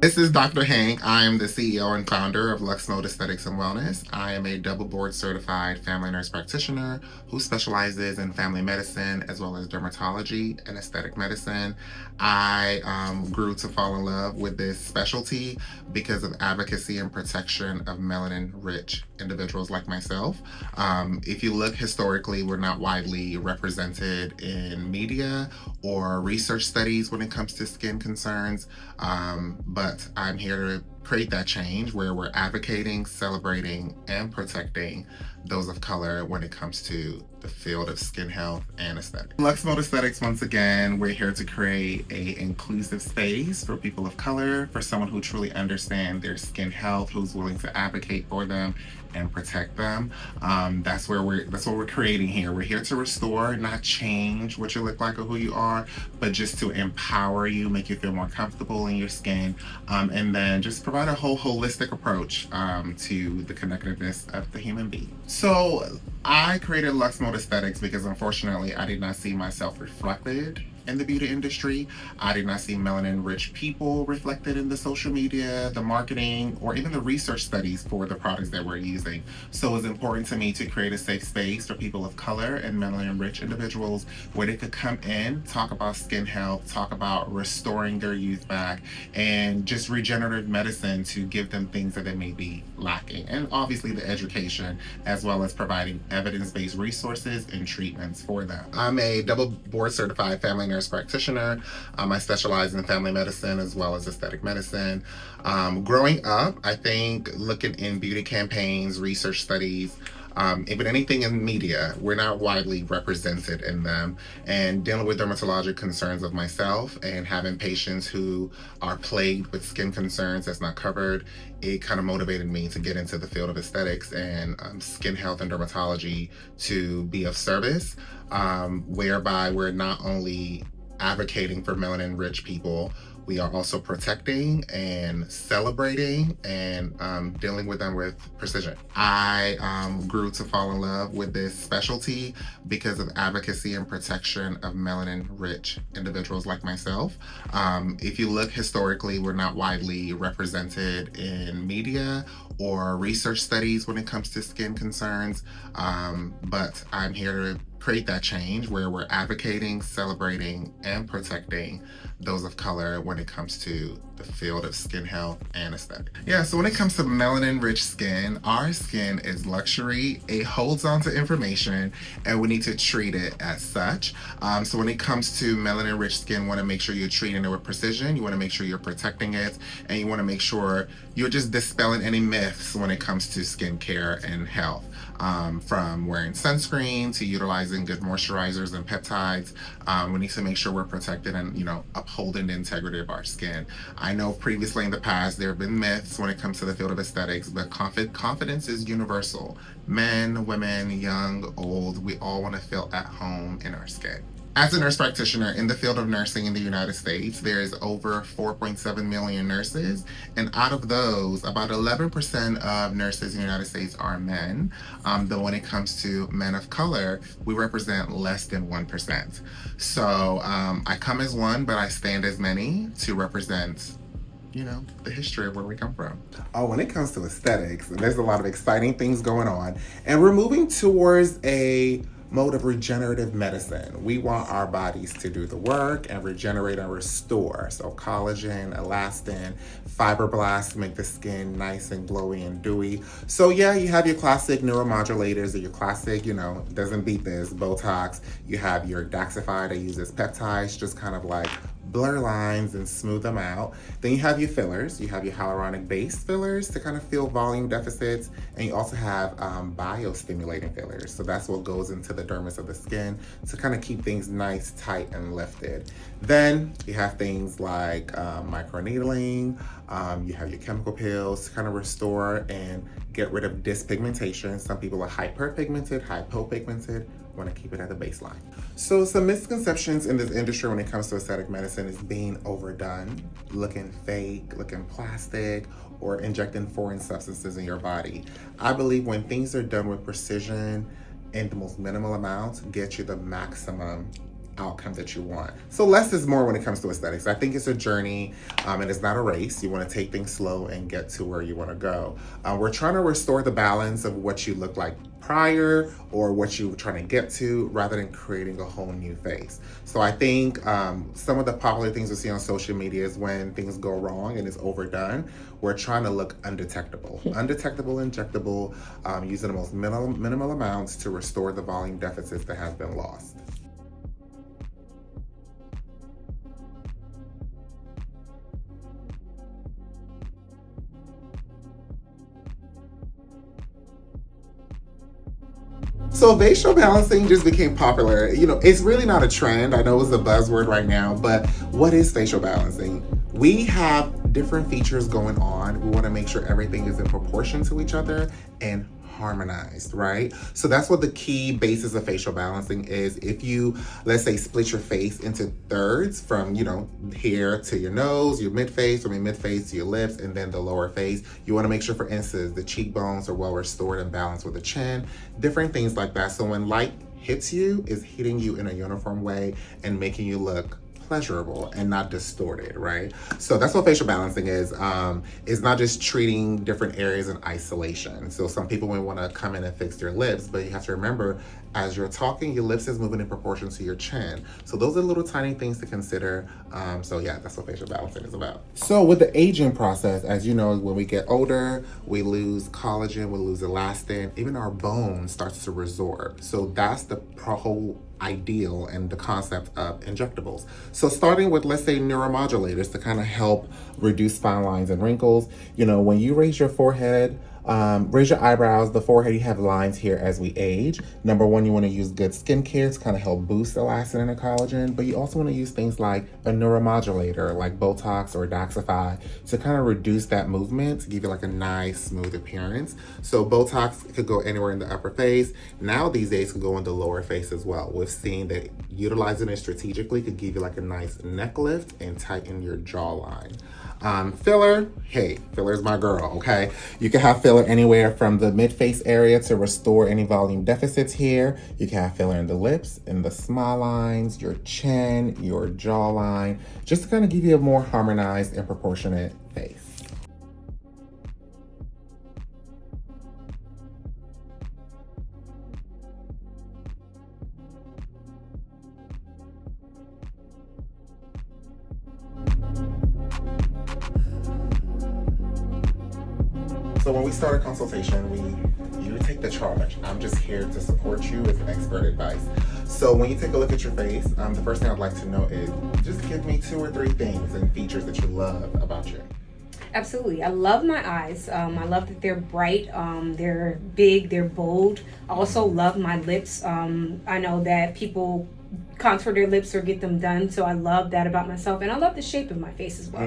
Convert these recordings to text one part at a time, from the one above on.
This is Dr. Hank. I am the CEO and founder of Lux Mode Aesthetics and Wellness. I am a double board certified family nurse practitioner who specializes in family medicine as well as dermatology and aesthetic medicine. I grew to fall in love with this specialty because of advocacy and protection of melanin-rich individuals like myself. If you look historically, we're not widely represented in media or research studies when it comes to skin concerns, but I'm here to create that change where we're advocating, celebrating, and protecting those of color when it comes to the field of skin health and aesthetics. Lux Mode Aesthetics, once again, we're here to create an inclusive space for people of color, for someone who truly understands their skin health, who's willing to advocate for them and protect them. That's what we're creating here. We're here to restore, not change what you look like or who you are, but just to empower you, make you feel more comfortable in your skin, and then just provide a whole holistic approach to the connectedness of the human being. So I created Lux Mode Aesthetics because unfortunately I did not see myself reflected in the beauty industry. I did not see melanin-rich people reflected in the social media, the marketing, or even the research studies for the products that we're using. So it was important to me to create a safe space for people of color and melanin-rich individuals where they could come in, talk about skin health, talk about restoring their youth back, and just regenerative medicine to give them things that they may be lacking. And obviously the education, as well as providing evidence-based resources and treatments for them. I'm a double board certified family nurse practitioner. I specialize in family medicine as well as aesthetic medicine. Growing up, I think looking in beauty campaigns, research studies, even anything in media, we're not widely represented in them. And dealing with dermatologic concerns of myself and having patients who are plagued with skin concerns that's not covered, it kind of motivated me to get into the field of aesthetics and skin health and dermatology to be of service, whereby we're not only advocating for melanin-rich people, we are also protecting and celebrating and dealing with them with precision. I grew to fall in love with this specialty because of advocacy and protection of melanin-rich individuals like myself. If you look historically, we're not widely represented in media or research studies when it comes to skin concerns, but I'm here to create that change where we're advocating, celebrating, and protecting those of color when it comes to the field of skin health and aesthetic. Yeah, so when it comes to melanin-rich skin, our skin is luxury. It holds on to information, and we need to treat it as such. So when it comes to melanin-rich skin, you want to make sure you're treating it with precision. You want to make sure you're protecting it, and you want to make sure you're just dispelling any myths when it comes to skincare and health. From wearing sunscreen to utilizing good moisturizers and peptides, we need to make sure we're protected and, upholding the integrity of our skin. I know previously in the past there have been myths when it comes to the field of aesthetics, but confidence is universal. Men, women, young, old, we all want to feel at home in our skin. As a nurse practitioner in the field of nursing in the United States, there is over 4.7 million nurses, and out of those, about 11% of nurses in the United States are men. Though when it comes to men of color, we represent less than 1%. So I come as one, but I stand as many to represent the history of where we come from. Oh, when it comes to aesthetics, there's a lot of exciting things going on, and we're moving towards a mode of regenerative medicine. We want our bodies to do the work and regenerate and restore. So collagen, elastin, fibroblasts make the skin nice and glowy and dewy. So yeah, you have your classic neuromodulators or your classic, doesn't beat this, Botox. You have your Daxxify that uses peptides, just kind of like blur lines and smooth them out. Then you have your fillers. You have your hyaluronic-based fillers to kind of fill volume deficits, and you also have biostimulating fillers. So that's what goes into the dermis of the skin to kind of keep things nice, tight, and lifted. Then you have things like microneedling. You have your chemical peels to kind of restore and get rid of dyspigmentation. Some people are hyperpigmented, hypopigmented. Want to keep it at the baseline. So some misconceptions in this industry when it comes to aesthetic medicine is being overdone, looking fake, looking plastic, or injecting foreign substances in your body. I believe when things are done with precision and the most minimal amounts, get you the maximum outcome that you want. So less is more when it comes to aesthetics. I think it's a journey, and it's not a race. You want to take things slow and get to where you want to go. We're trying to restore the balance of what you look like prior or what you were trying to get to, rather than creating a whole new face. So I think some of the popular things we see on social media is when things go wrong and it's overdone. We're trying to look undetectable. Undetectable, injectable, using the most minimal amounts to restore the volume deficits that have been lost. So facial balancing just became popular. It's really not a trend. I know it's a buzzword right now, but what is facial balancing? We have different features going on. We want to make sure everything is in proportion to each other and harmonized, right? So that's what the key basis of facial balancing is. If you, let's say, split your face into thirds from, here to your nose, your mid-face, from your mid-face to your lips, and then the lower face, you want to make sure, for instance, the cheekbones are well restored and balanced with the chin, different things like that. So when light hits you, it's hitting you in a uniform way and making you look pleasurable and not distorted, right? So that's what facial balancing is. It's not just treating different areas in isolation. So some people may want to come in and fix their lips, but you have to remember, as you're talking, your lips is moving in proportion to your chin. So those are little tiny things to consider. So yeah, that's what facial balancing is about. So with the aging process, as you know, when we get older, we lose collagen, we lose elastin, even our bone starts to resorb. So that's the whole ideal and the concept of injectables. So starting with, let's say, neuromodulators to kind of help reduce fine lines and wrinkles. When you raise your forehead, raise your eyebrows, the forehead, you have lines here as we age. Number one, you want to use good skincare to kind of help boost elastin and collagen, but you also want to use things like a neuromodulator like Botox or Daxify to kind of reduce that movement, to give you like a nice smooth appearance. So Botox could go anywhere in the upper face. Now these days could go in the lower face as well. We've seen that utilizing it strategically could give you like a nice neck lift and tighten your jawline. Filler, hey, filler's my girl, okay? You can have filler anywhere from the mid-face area to restore any volume deficits here. You can have filler in the lips, in the smile lines, your chin, your jawline, just to kind of give you a more harmonized and proportionate face. So when we start a consultation, you take the charge. I'm just here to support you with expert advice. So when you take a look at your face, the first thing I'd like to know is just give me 2 or 3 things and features that you love about you. Absolutely. I love my eyes. I love that they're bright. They're big. They're bold. I also love my lips. I know that people contour their lips or get them done, so I love that about myself, and I love the shape of my face as well.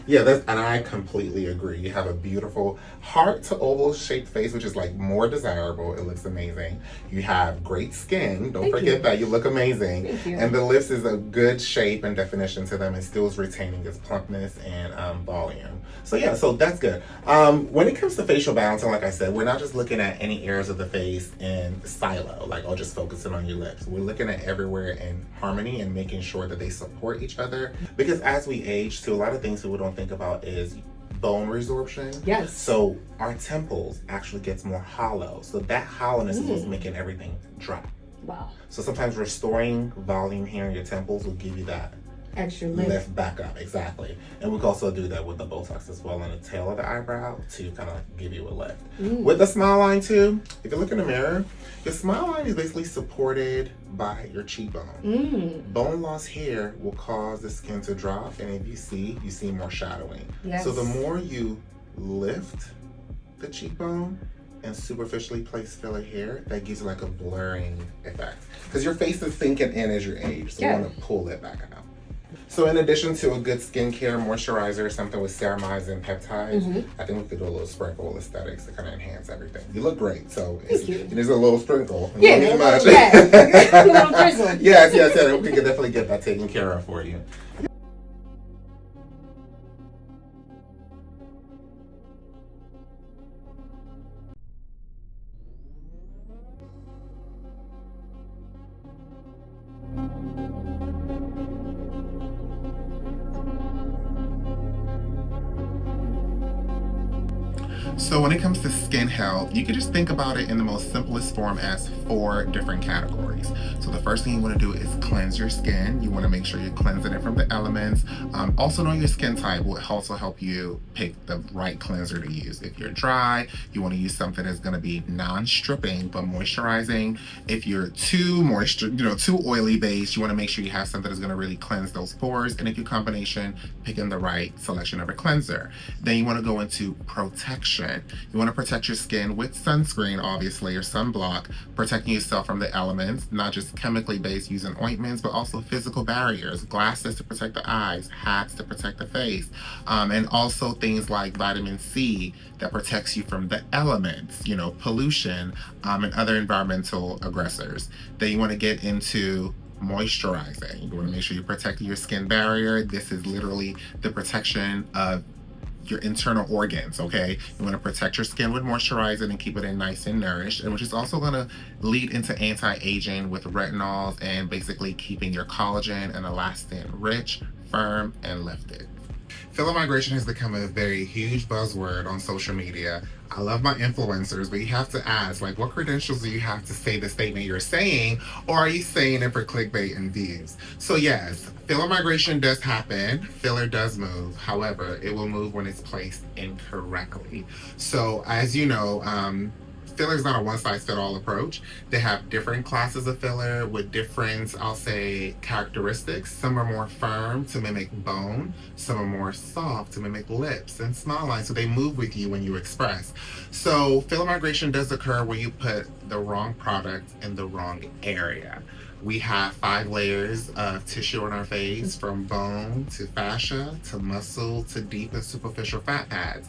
Yeah, and I completely agree. You have a beautiful heart to oval shaped face, which is like more desirable. It looks amazing. You have great skin. Don't forget that. You look amazing. Thank you. And the lips is a good shape and definition to them, and still is retaining its plumpness and volume. So yeah, so that's good. When it comes to facial balancing, like I said, we're not just looking at any areas of the face in silo, like just focusing on your lips. We're looking at everywhere in harmony and making sure that they support each other. Because as we age, too, a lot of things people don't think about is bone resorption. Yes. So our temples actually gets more hollow. So that hollowness is what's making everything drop. Wow. So sometimes restoring volume here in your temples will give you that Extra lift back up. Exactly. And we can also do that with the Botox as well on the tail of the eyebrow to kind of give you a lift. With the smile line too, if you look in the mirror, your smile line is basically supported by your cheekbone. Bone loss here will cause the skin to drop, and if you see more shadowing. Yes. So the more you lift the cheekbone and superficially place filler here, that gives you like a blurring effect. Because your face is sinking in as you age, so you want to pull it back out. So in addition to a good skincare moisturizer, something with ceramides and peptides, I think we could do a little sprinkle of aesthetics to kind of enhance everything. You look great, so there's a little sprinkle. Yeah, not much. a little drizzle. Yes, we can definitely get that taken care of for you. So when it comes to skin health, you can just think about it in the most simplest form as 4 different categories. So the first thing you want to do is cleanse your skin. You want to make sure you're cleansing it from the elements. Also knowing your skin type will also help you pick the right cleanser to use. If you're dry, you want to use something that's going to be non-stripping but moisturizing. If you're too moisture, too oily based, you want to make sure you have something that's going to really cleanse those pores. And if you combination, picking the right selection of a cleanser. Then you want to go into protection. You want to protect your skin with sunscreen, obviously, or sunblock, protecting yourself from the elements, not just chemically based using ointments, but also physical barriers, glasses to protect the eyes, hats to protect the face, and also things like vitamin C that protects you from the elements, pollution, and other environmental aggressors. Then you want to get into moisturizing. You want to make sure you're protecting your skin barrier. This is literally the protection of your internal organs, okay? You want to protect your skin with moisturizing and keep it in nice and nourished, and which is also going to lead into anti-aging with retinols and basically keeping your collagen and elastin rich, firm, and lifted. Filler migration has become a very huge buzzword on social media. I love my influencers, but you have to ask, like, what credentials do you have to say the statement you're saying, or are you saying it for clickbait and views? So yes, filler migration does happen. Filler does move. However, it will move when it's placed incorrectly. So as you know, filler is not a one-size-fits-all approach. They have different classes of filler with different, I'll say, characteristics. Some are more firm to mimic bone. Some are more soft to mimic lips and smile lines. So they move with you when you express. So filler migration does occur where you put the wrong product in the wrong area. We have 5 layers of tissue on our face, from bone to fascia to muscle to deep and superficial fat pads.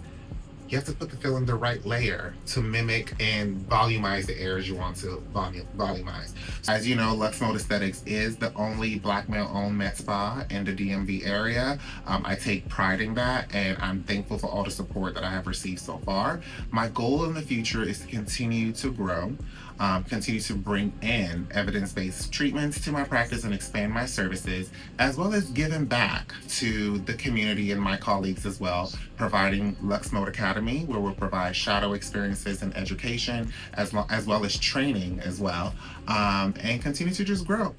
You have to put the fill in the right layer to mimic and volumize the areas you want to volumize. As you know, Lux Mode Aesthetics is the only Black male-owned med spa in the DMV area. I take pride in that, and I'm thankful for all the support that I have received so far. My goal in the future is to continue to grow, continue to bring in evidence-based treatments to my practice and expand my services, as well as giving back to the community and my colleagues as well, providing Lux Mode Academy, where we'll provide shadow experiences and education, as well as training as well, and continue to just grow.